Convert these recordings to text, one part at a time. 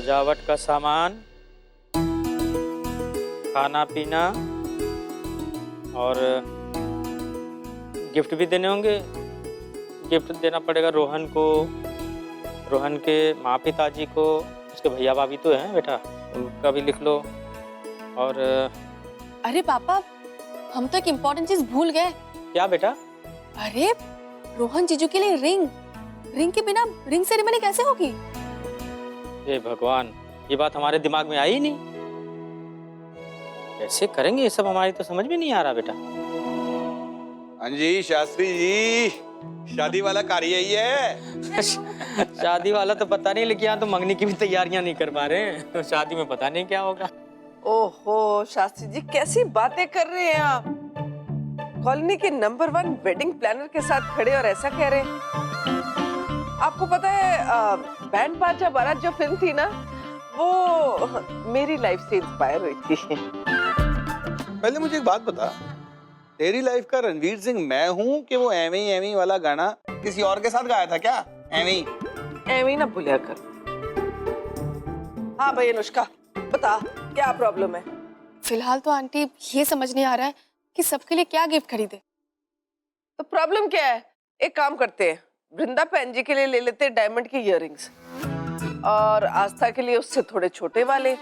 सजावट का सामान, खाना पीना और गिफ्ट भी देने होंगे। गिफ्ट देना पड़ेगा रोहन को, रोहन के माँ पिताजी को, उसके भैया भाभी तो हैं बेटा, उनका भी लिख लो। और अरे पापा, हम तो एक इम्पोर्टेंट चीज भूल गए। क्या बेटा? अरे रोहन जीजू के लिए रिंग। रिंग के बिना रिंग सेरेमनी कैसे होगी? हे भगवान, ये बात हमारे दिमाग में आई ही नहीं। कैसे करेंगे ये सब, हमारी तो समझ में नहीं आ रहा बेटा। हाँ जी शास्त्री जी, शादी वाला कार्य यही है। शादी वाला तो पता नहीं, लेकिन यहाँ तो मंगनी की भी तैयारियां नहीं कर पा रहे हैं, तो शादी में पता नहीं क्या होगा। ओहो शास्त्री जी, कैसी बातें कर रहे हैं आप? कॉलोनी के नंबर 1 वेडिंग प्लानर के साथ खड़े और ऐसा कह रहे हैं। आपको पता है बैंड बाजा बारात जो फिल्म थी ना, वो मेरी लाइफ से इंस्पायर हुई थी। पहले मुझे एक बात बता, तेरी लाइफ का रणवीर सिंह मैं हूँ कि वो एमी वाला गाना किसी और के साथ गाया था क्या? एमी ना भूलिया कर। हाँ भाई अनुष्का, बता क्या प्रॉब्लम है? फिलहाल तो आंटी ये समझ नहीं आ रहा है कि सबके लिए क्या गिफ्ट खरीदे। तो प्रॉब्लम क्या है? एक काम करते हैं, वृंदा बहन जी के लिए ले लेते हैं डायमंड की इयररिंग्स, और आस्था के लिए उससे थोड़े छोटे वाले,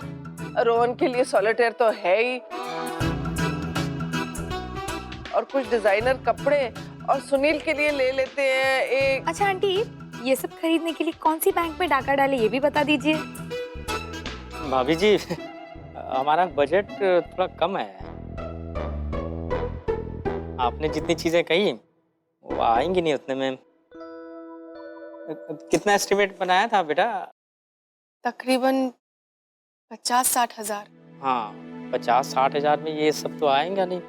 रोहन के लिए सॉलिटेयर तो है ही, और कुछ डिजाइनर कपड़े, और सुनील के लिए ले लेते हैं एक। अच्छा आंटी, ये सब खरीदने के लिए कौन सी बैंक में डाका डाले ये भी बता दीजिए। भाभी जी, हमारा बजट थोड़ा कम है। आपने जितनी चीजें कही वो आएंगी नहीं उतने में। कितना एस्टिमेट बनाया था बेटा? तकरीबन 50-60 हजार। हाँ, 50-60 हजार में ये सब तो आएंगा नहीं।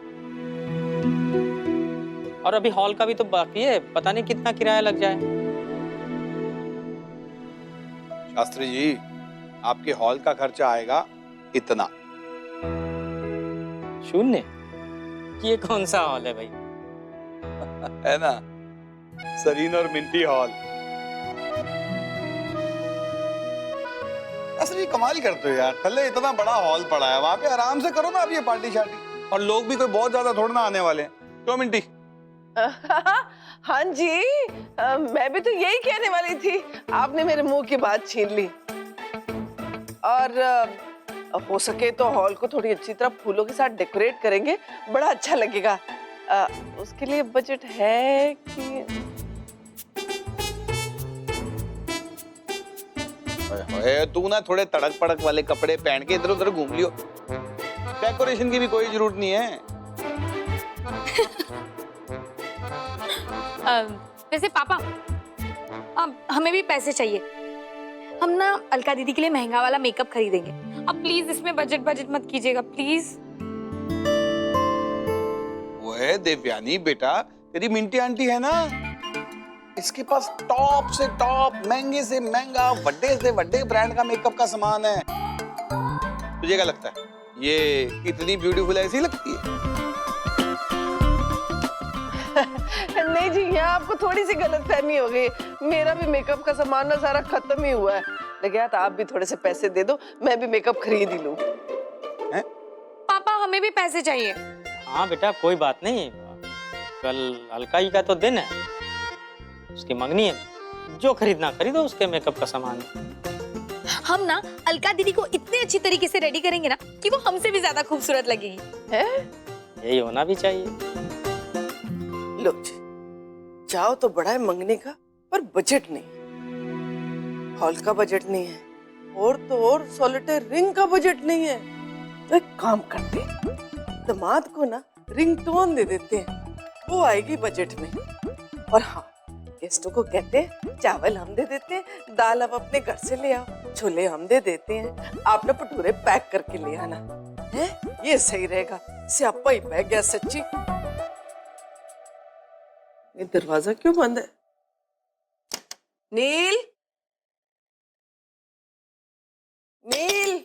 और अभी हॉल का भी तो बाकी है, पता नहीं कितना किराया लग जाए। शास्त्री जी, आपके हॉल का खर्चा आएगा इतना। शून्य? ये कौन सा हॉल है भाई? है ना, सरीन और मिंटी हॉल। शास्त्री जी कमाल करते हो यार, पहले इतना बड़ा हॉल पड़ा है, वहां पे आराम से करो ना आप ये पार्टी शार्टी, और लोग भी कोई बहुत ज्यादा थोड़ा ना आने वाले हैं। क्यों मिंटी? हाँ जी, मैं भी तो यही कहने वाली थी, आपने मेरे मुंह की बात छीन ली। और हो सके तो हॉल को थोड़ी अच्छी तरह फूलों के साथ डेकोरेट करेंगे, बड़ा अच्छा लगेगा। उसके लिए बजट है कि? तू ना थोड़े तड़क पड़क वाले कपड़े पहन के इधर उधर घूम लियो, डेकोरेशन की भी कोई जरूरत नहीं है। वैसे पापा, हमें भी पैसे चाहिए। हम ना अलका दीदी के लिए महंगा वाला मेकअप खरीदेंगे। अब प्लीज इसमें बजट मत कीजिएगा प्लीज। ओए देवयानी बेटा, तेरी मिंटी आंटी है ना, इसके पास टॉप से टॉप, महंगे से महंगा, बड़े से बड़े ब्रांड का मेकअप का सामान है। तुझे क्या लगता है ये इतनी ब्यूटीफुल ऐसी लगती है? नहीं जी, यहाँ आपको थोड़ी सी गलतफहमी हो गई। मेरा भी मेकअप का सामान ना सारा खत्म ही हुआ है। लगे तो आप भी थोड़े से पैसे दे दो, मैं भी मेकअप खरीद ही लूं। पापा हमें भी पैसे चाहिए। हाँ बेटा, कोई बात नहीं, कल अलकाई का तो दिन है, उसकी मंगनी है, जो खरीदना खरीदो उसके मेकअप का सामान। हम ना अलका दीदी को इतने अच्छी तरीके से रेडी करेंगे ना कि वो हमसे भी ज्यादा खूबसूरत लगेगी। है? यही होना भी चाहिए। लो जी, जाओ तो बड़ा है मंगने का, पर बजट नहीं, हॉल का बजट नहीं है, और तो और सॉलिटेयर रिंग का बजट नहीं है। तो एक काम करते हैं, दामाद को ना रिंगटोन दे देते हैं, वो आएगी बजट में। और हाँ, गेस्टों को कहते हैं चावल हम दे देते हैं, दाल आप अपने घर से ले आओ, छोले हम दे देते हैं, आप ना भटूरे पैक करके ले आना है। ये सही रहेगा। स्यापा ही बह गया सच्ची। ये दरवाजा क्यों बंद है? नील, नील,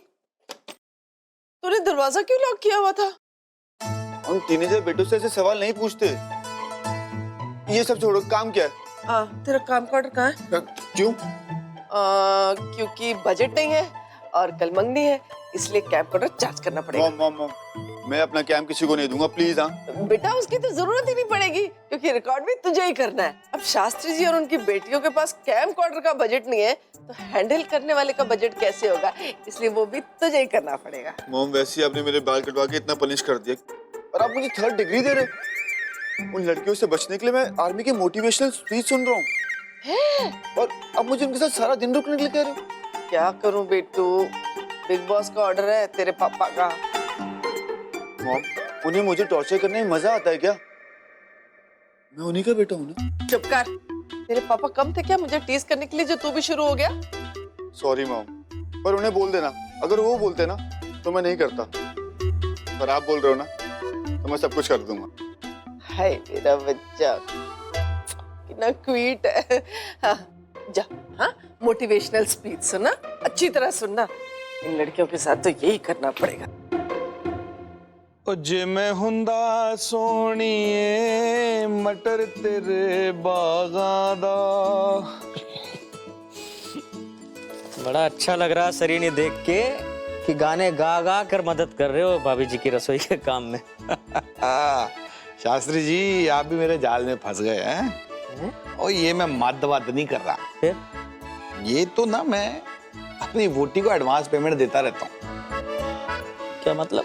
तूने दरवाजा क्यों लॉक किया हुआ था? हम टीनेजर बेटों से ऐसे सवाल नहीं पूछते। ये सब छोड़ो, काम क्या है? तेरा काम का ऑर्डर कहाँ है? क्यों? क्योंकि बजट नहीं है, और कल मंगनी है, इसलिए कैमकॉर्डर चार्ज करना पड़ेगा। मॉम मॉम मॉम, मैं अपना कैम किसी को नहीं दूंगा प्लीज। हाँ बेटा उसकी तो जरूरत ही नहीं पड़ेगी, क्योंकि रिकॉर्ड भी तुझे ही करना है। अब शास्त्री जी और उनकी बेटियों के पास कैमकॉर्डर का बजट नहीं है, तो हैंडल करने वाले का बजट कैसे होगा, इसलिए वो भी तुझे ही करना पड़ेगा। मॉम, वैसे ही आपने मेरे बाल कटवा के इतना पनिश कर दिया, और आप मुझे 3rd डिग्री दे रहे हो। उन लड़कियों से बचने के लिए मैं आर्मी की मोटिवेशनल स्पीच सुन रहा हूँ, और अब मुझे उनके साथ सारा दिन रुकने के लिए कह रहे हो। क्या करूं बेटू, बिग बॉस का ऑर्डर है तेरे पापा का। मॉम, उन्हें मुझे टॉर्चर करने में मजा आता है क्या? मैं उन्हीं का बेटा हूँ ना। चुप कर, तेरे पापा कम थे क्या मुझे टीज करने के लिए, जो तू भी शुरू हो गया? सॉरी मॉम, पर उन्हें बोल देना, अगर वो बोलते ना तो मैं नहीं करता, पर आप बोल रहे हो ना तो मैं सब कुछ कर दूंगा। हाय मेरा बच्चा, कितना क्यूट है। हाँ, जा, हाँ, मोटिवेशनल स्पीच सुना, अच्छी तरह सुनना। इन लड़कियों के साथ तो यही करना पड़ेगा। ओ जे मैं हुंदा सोहणीए मटर तेरे बागां दा। बड़ा अच्छा लग रहा सरीनी देख के कि गाने गा गा कर मदद कर रहे हो भाभी जी की रसोई के काम में। शास्त्री जी, आप भी मेरे जाल में फंस गए हैं। और ये मैं मद वद नहीं कर रहा, फिर ये तो ना मैं अपनी वोटी को एडवांस पेमेंट देता रहता हूँ। क्या मतलब?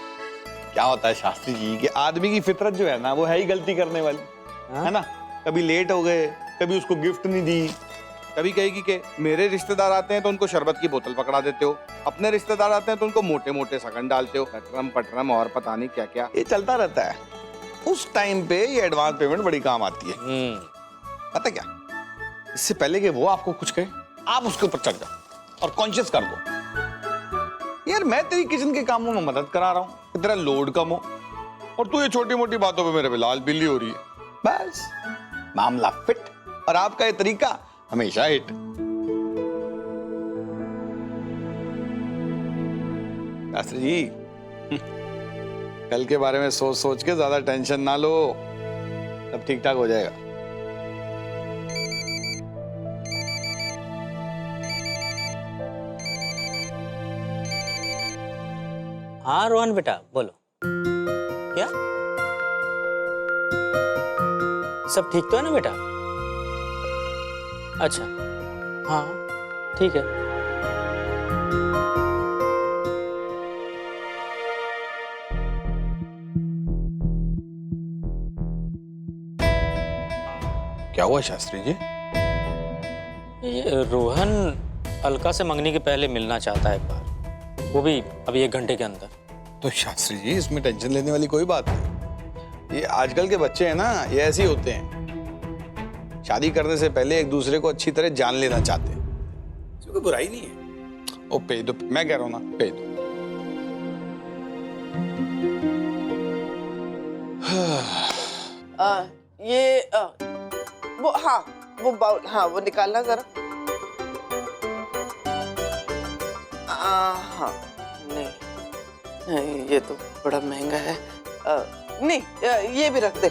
क्या होता है शास्त्री जी कि आदमी की फितरत जो है ना, वो है ही गलती करने वाली। हाँ? है ना? कभी लेट हो गए, कभी उसको गिफ्ट नहीं दी, कभी कहेगी कि मेरे रिश्तेदार आते हैं तो उनको शरबत की बोतल पकड़ा देते हो, अपने रिश्तेदार आते हैं तो उनको मोटे मोटे सकन डालते हो, कटरम पटरम और पता नहीं क्या क्या, ये चलता रहता है। उस टाइम पे ये एडवांस पेमेंट बड़ी काम आती है। पता क्या, इससे पहले कि वो आपको कुछ कहे, आप उसके ऊपर चढ़ जाओ और कॉन्शियस कर दो, यार मैं तेरी किचन के कामों में मदद करा रहा हूँ कि तेरा लोड कम हो, और तू ये छोटी मोटी बातों पे मेरे पे लाल बिल्ली हो रही है। बस मामला फिट, और आपका ये तरीका हमेशा हिट। शास्त्री जी, कल के बारे में सोच सोच के ज्यादा टेंशन ना लो, सब ठीक ठाक हो जाएगा। हाँ रोहन बेटा, बोलो। क्या सब ठीक तो है ना बेटा? अच्छा, हाँ ठीक है। क्या हुआ शास्त्री जी? ये रोहन अलका से मंगनी के पहले मिलना चाहता है एक बार, वो भी अभी 1 घंटे के अंदर। तो शास्त्री जी, इसमें टेंशन लेने वाली कोई बात नहीं। ये आजकल के बच्चे हैं ना, ये ऐसे ही होते हैं। शादी करने से पहले एक दूसरे को अच्छी तरह जान लेना चाहते हैं, इसमें कोई बुराई नहीं है। ओ पे दो, मैं कह रहा हूं ना, पे दो। वो हाँ, वो बाउल, हाँ वो निकालना जरा। हाँ, नहीं, ये तो बड़ा महंगा है। नहीं, ये भी रख दे।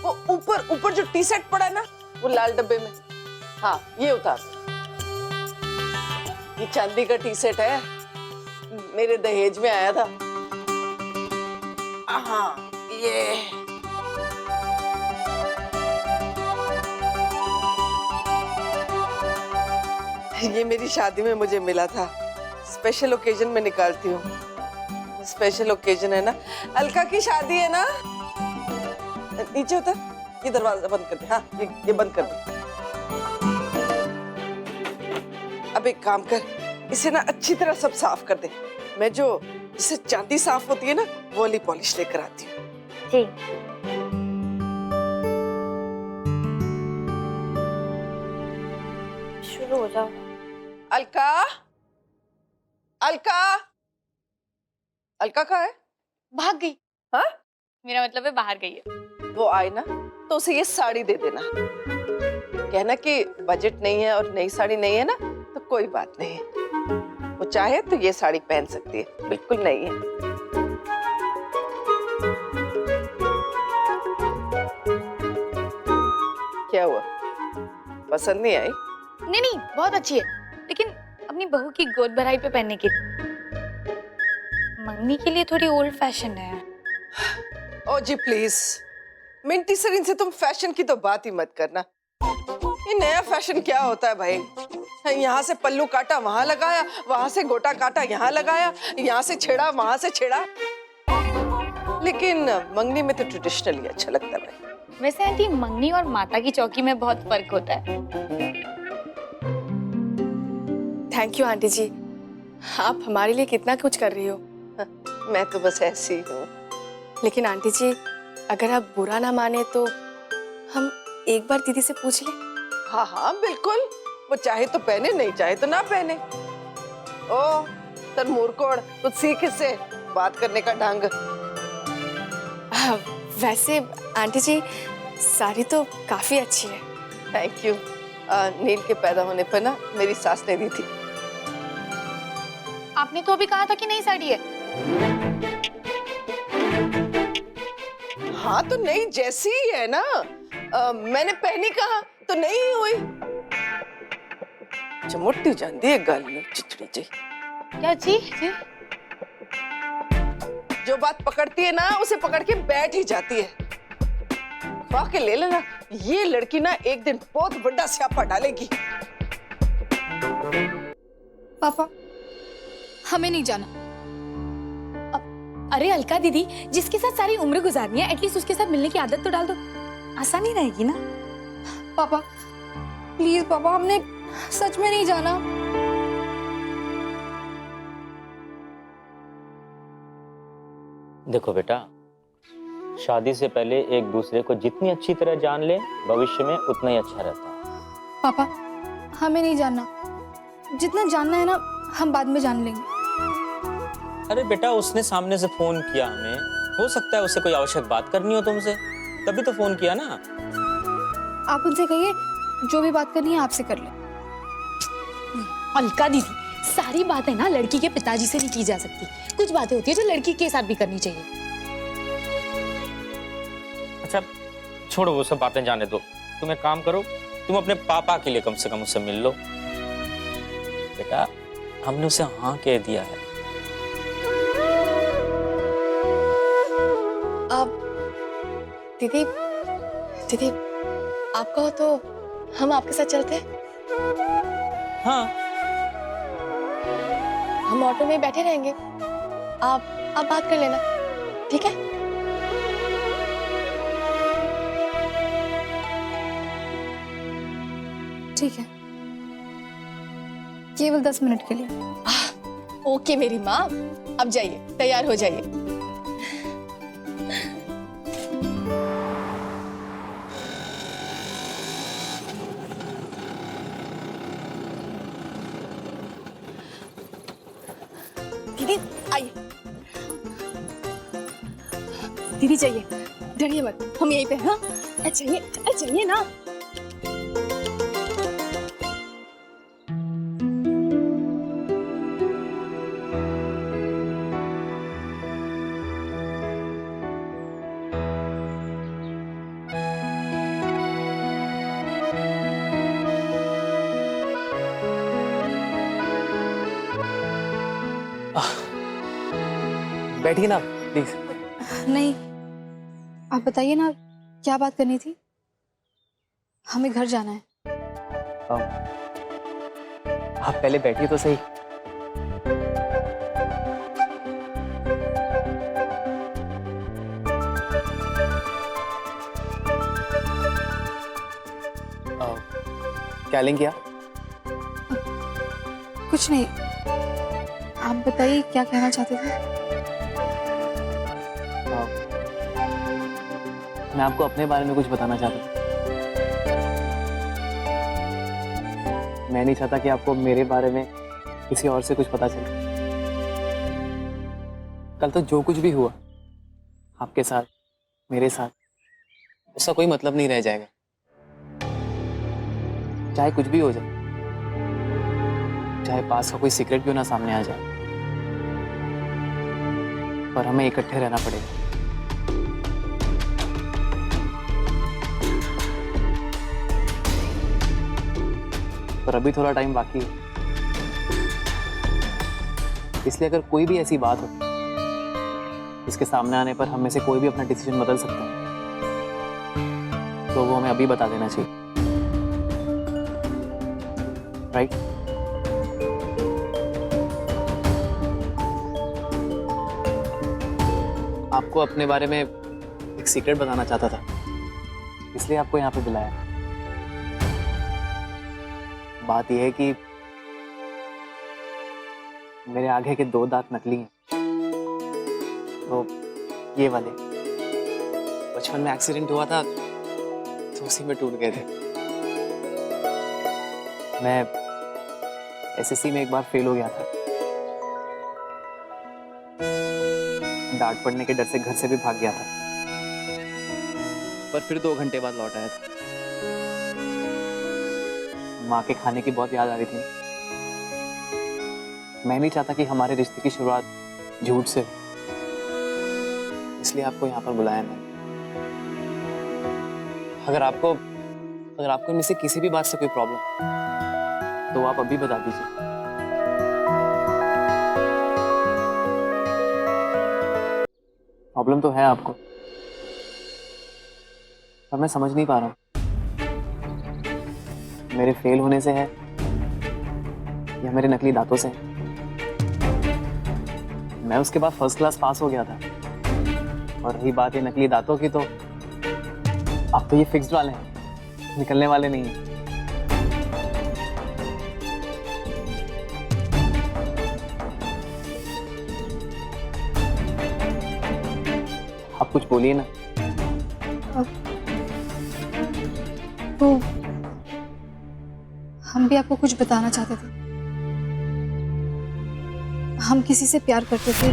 वो ऊपर ऊपर जो टी शर्ट पड़ा है ना, वो लाल डब्बे में, हाँ ये उतार। ये चांदी का टी शर्ट है, मेरे दहेज में आया था। हाँ ये मेरी शादी में मुझे मिला था, स्पेशल ओकेजन में निकालती हूँ। स्पेशल ओकेजन है ना, अलका की शादी है ना। नीचे उतर, ये दरवाजा बंद कर दे। हाँ ये बंद कर दे। अब एक काम कर, इसे ना अच्छी तरह सब साफ कर दे। मैं जो जिससे चांदी साफ होती है ना, वो वाली पॉलिश लेकर आती हूँ। जी। शुरू हो जाओ। अलका, अलका, अलका कहाँ है? भाग गई। हाँ? मेरा मतलब है बाहर गई है। वो आए ना तो उसे ये साड़ी दे देना, कहना कि बजट नहीं है और नई साड़ी नहीं है ना, तो कोई बात नहीं है, वो चाहे तो ये साड़ी पहन सकती है, बिल्कुल नहीं है। क्या हुआ, पसंद नहीं आई? नहीं नहीं, बहुत अच्छी है। अपनी बहू की गोद भराई पे पहनने के लिए। मंगनी के लिए थोड़ी ओल्ड फैशन है। ओ जी प्लीज, मिंटी सर इनसे तुम फैशन की तो बात ही मत करना। ये नया फैशन क्या होता है भाई? यहाँ से पल्लू काटा वहां लगाया, वहां से गोटा काटा यहाँ लगाया, यहाँ से छेड़ा वहां से छेड़ा। लेकिन मंगनी में तो ट्रेडिशनल ही अच्छा लगता है भाई। वैसे आंटी, मंगनी और माता की चौकी में बहुत फर्क होता है। थैंक यू आंटी जी, आप हमारे लिए कितना कुछ कर रही हो। मैं तो बस ऐसी ही हूँ। लेकिन आंटी जी, अगर आप बुरा ना माने तो हम एक बार दीदी से पूछ लें। हाँ हाँ बिल्कुल, वो चाहे तो पहने, नहीं चाहे तो ना पहने। ओ तर मूर्खोड़, कुछ सीख इससे बात करने का ढंग। वैसे आंटी जी, साड़ी तो काफी अच्छी है। Thank you. नील के पैदा होने पर ना मेरी सास ने दी थी। आपने तो अभी कहा था कि नई साड़ी है। हाँ तो नई जैसी ही है ना। मैंने पहनी कहा तो नहीं हुई। चमुट्टी जानती है गल में चिचड़ी जी। क्या जी? जो बात पकड़ती है ना, उसे पकड़ के बैठ ही जाती है। खा के ले लेना, ये लड़की ना एक दिन बहुत बड़ा स्यापा डालेगी। पापा, हमें नहीं जाना। अरे अलका दीदी, जिसके साथ सारी उम्र गुजारनी है, एटलीस्ट उसके साथ मिलने की आदत तो डाल दो, आसानी रहेगी ना। पापा प्लीज पापा, हमने सच में नहीं जाना। देखो बेटा, शादी से पहले एक दूसरे को जितनी अच्छी तरह जान ले, भविष्य में उतना ही अच्छा रहता है। पापा हमें नहीं जानना, जितना जानना है ना हम बाद में जान लेंगे। अरे बेटा, उसने सामने से फोन किया हमें, हो सकता है उससे कोई आवश्यक बात करनी हो तुमसे, तभी तो फोन किया ना। आप उनसे कहिए जो भी बात करनी है आपसे कर ले। अलका दीदी, सारी बातें ना लड़की के पिताजी से नहीं की जा सकती। कुछ बातें होती है जो लड़की के साथ भी करनी चाहिए। अच्छा छोड़ो वो सब बातें, जाने दो। तुम एक काम करो, तुम अपने पापा के लिए कम से कम उससे मिल लो। बेटा, हमने उसे हाँ कह दिया है। अब दीदी दीदी, आप कहो तो हम आपके साथ चलते हैं। हाँ, हम ऑटो में बैठे रहेंगे, आप बात कर लेना, ठीक है? ठीक है, केवल 10 मिनट के लिए। ओके मेरी माँ, अब जाइए, तैयार हो जाइए। दीदी आइए। दीदी जाइए, डरिए मत, हम यहीं पे हैं। हाँ चाहिए ना। बैठिए ना प्लीज। नहीं, आप बताइए ना, क्या बात करनी थी? हमें घर जाना है। आप पहले बैठिए तो सही। क्या लेंगे आप? कुछ नहीं, आप बताइए क्या कहना चाहते थे? मैं आपको अपने बारे में कुछ बताना चाहता हूँ। मैं नहीं चाहता कि आपको मेरे बारे में किसी और से कुछ पता चले। कल तो जो कुछ भी हुआ आपके साथ, मेरे साथ, उसका कोई मतलब नहीं रह जाएगा। चाहे कुछ भी हो जाए, चाहे पास का कोई सीक्रेट क्यों ना सामने आ जाए, पर हमें इकट्ठे रहना पड़ेगा। पर अभी थोड़ा टाइम बाकी है। इसलिए अगर कोई भी ऐसी बात हो जिसके सामने आने पर हम में से कोई भी अपना डिसीजन बदल सकता है, तो वो हमें अभी बता देना चाहिए, राइट? आपको अपने बारे में एक सीक्रेट बताना चाहता था, इसलिए आपको यहाँ पे बुलाया। बात यह है कि मेरे आगे के 2 दांत नकली हैं, तो ये वाले बचपन में एक्सीडेंट हुआ था तो उसी में टूट गए थे। मैं एसएससी में एक बार फेल हो गया था, डांट पड़ने के डर से घर से भी भाग गया था, पर फिर 2 घंटे बाद लौट आया था। माँ के खाने की बहुत याद आ रही थी। मैं नहीं चाहता कि हमारे रिश्ते की शुरुआत झूठ से हो, इसलिए आपको यहाँ पर बुलाया मैंने। अगर आपको इनमें से किसी भी बात से कोई प्रॉब्लम तो आप अभी बता दीजिए। प्रॉब्लम तो है आपको, पर मैं समझ नहीं पा रहा हूँ मेरे फेल होने से है या मेरे नकली दांतों से है। मैं उसके बाद फर्स्ट क्लास पास हो गया था, और रही बात ये नकली दांतों की, तो अब तो ये फिक्स्ड वाले हैं, निकलने वाले नहीं हैं। आप कुछ बोलिए ना। तो हम भी आपको कुछ बताना चाहते थे। हम किसी से प्यार करते थे,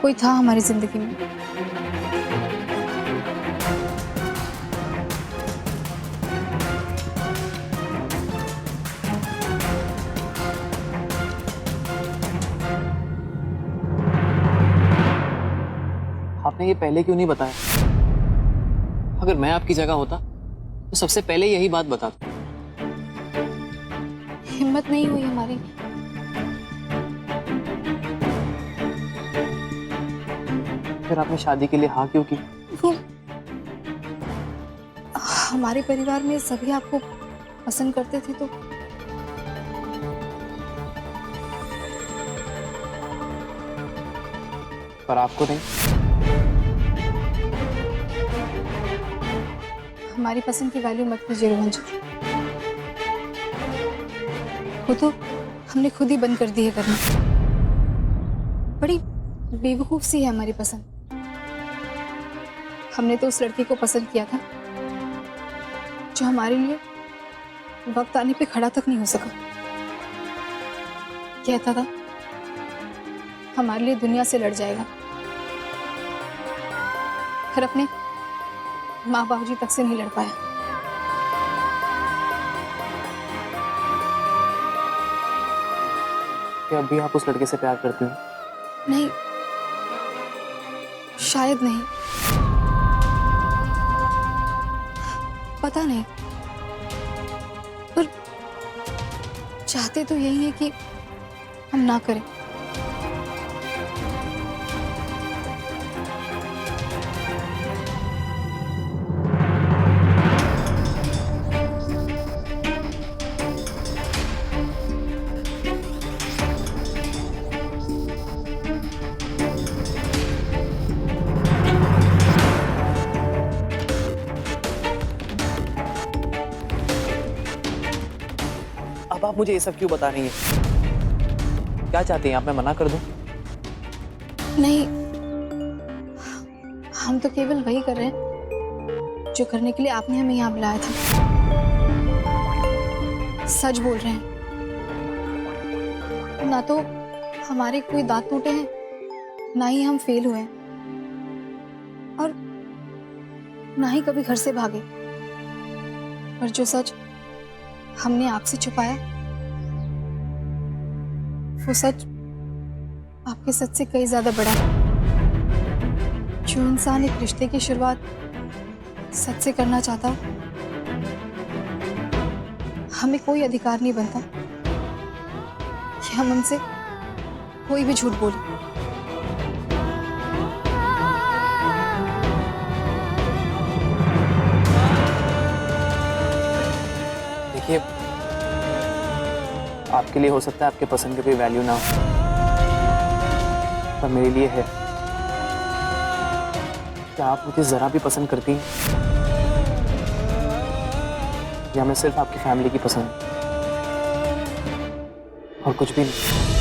कोई था हमारी जिंदगी में। आपने ये पहले क्यों नहीं बताया? अगर मैं आपकी जगह होता तो सबसे पहले यही बात बताता। हिम्मत नहीं हुई हमारी। फिर आपने शादी के लिए हाँ क्यों की? वो हमारे परिवार में सभी आपको पसंद करते थे, तो पर आपको नहीं। हमारी पसंद की वैल्यू मत कीजिए रोहन जी। वो तो हमने खुद ही बंद कर दी है करना। बड़ी बेवकूफ सी है हमारी पसंद। हमने तो उस लड़की को पसंद किया था जो हमारे लिए वक्त आने पे खड़ा तक नहीं हो सका। कहता था हमारे लिए दुनिया से लड़ जाएगा, फिर अपने माँ बाबूजी तक से नहीं लड़ पाया। क्या अभी आप उस लड़के से प्यार करती हैं? नहीं, शायद नहीं, पता नहीं, पर चाहते तो यही है कि हम ना करें। अब आप मुझे ये सब क्यों बता रही हैं? क्या चाहती हैं आप? मैं मना कर दूं? नहीं, हम तो केवल वही कर रहे हैं जो करने के लिए आपने हमें यहाँ बुलाया था। सच बोल रहे हैं। ना तो हमारे कोई दांत टूटे हैं, ना ही हम फेल हुए हैं, और ना ही कभी घर से भागे। और जो सच हमने आपसे छुपाया, वो सच आपके सच से कई ज्यादा बड़ा है। जो इंसान एक रिश्ते की शुरुआत सच से करना चाहता हो, हमें कोई अधिकार नहीं बनता कि हम उनसे कोई भी झूठ बोले। देखिए, आपके लिए हो सकता है आपके पसंद का कोई वैल्यू ना हो, पर मेरे लिए है। क्या आप मुझे जरा भी पसंद करती हैं, या मैं सिर्फ आपकी फैमिली की पसंद और कुछ भी नहीं?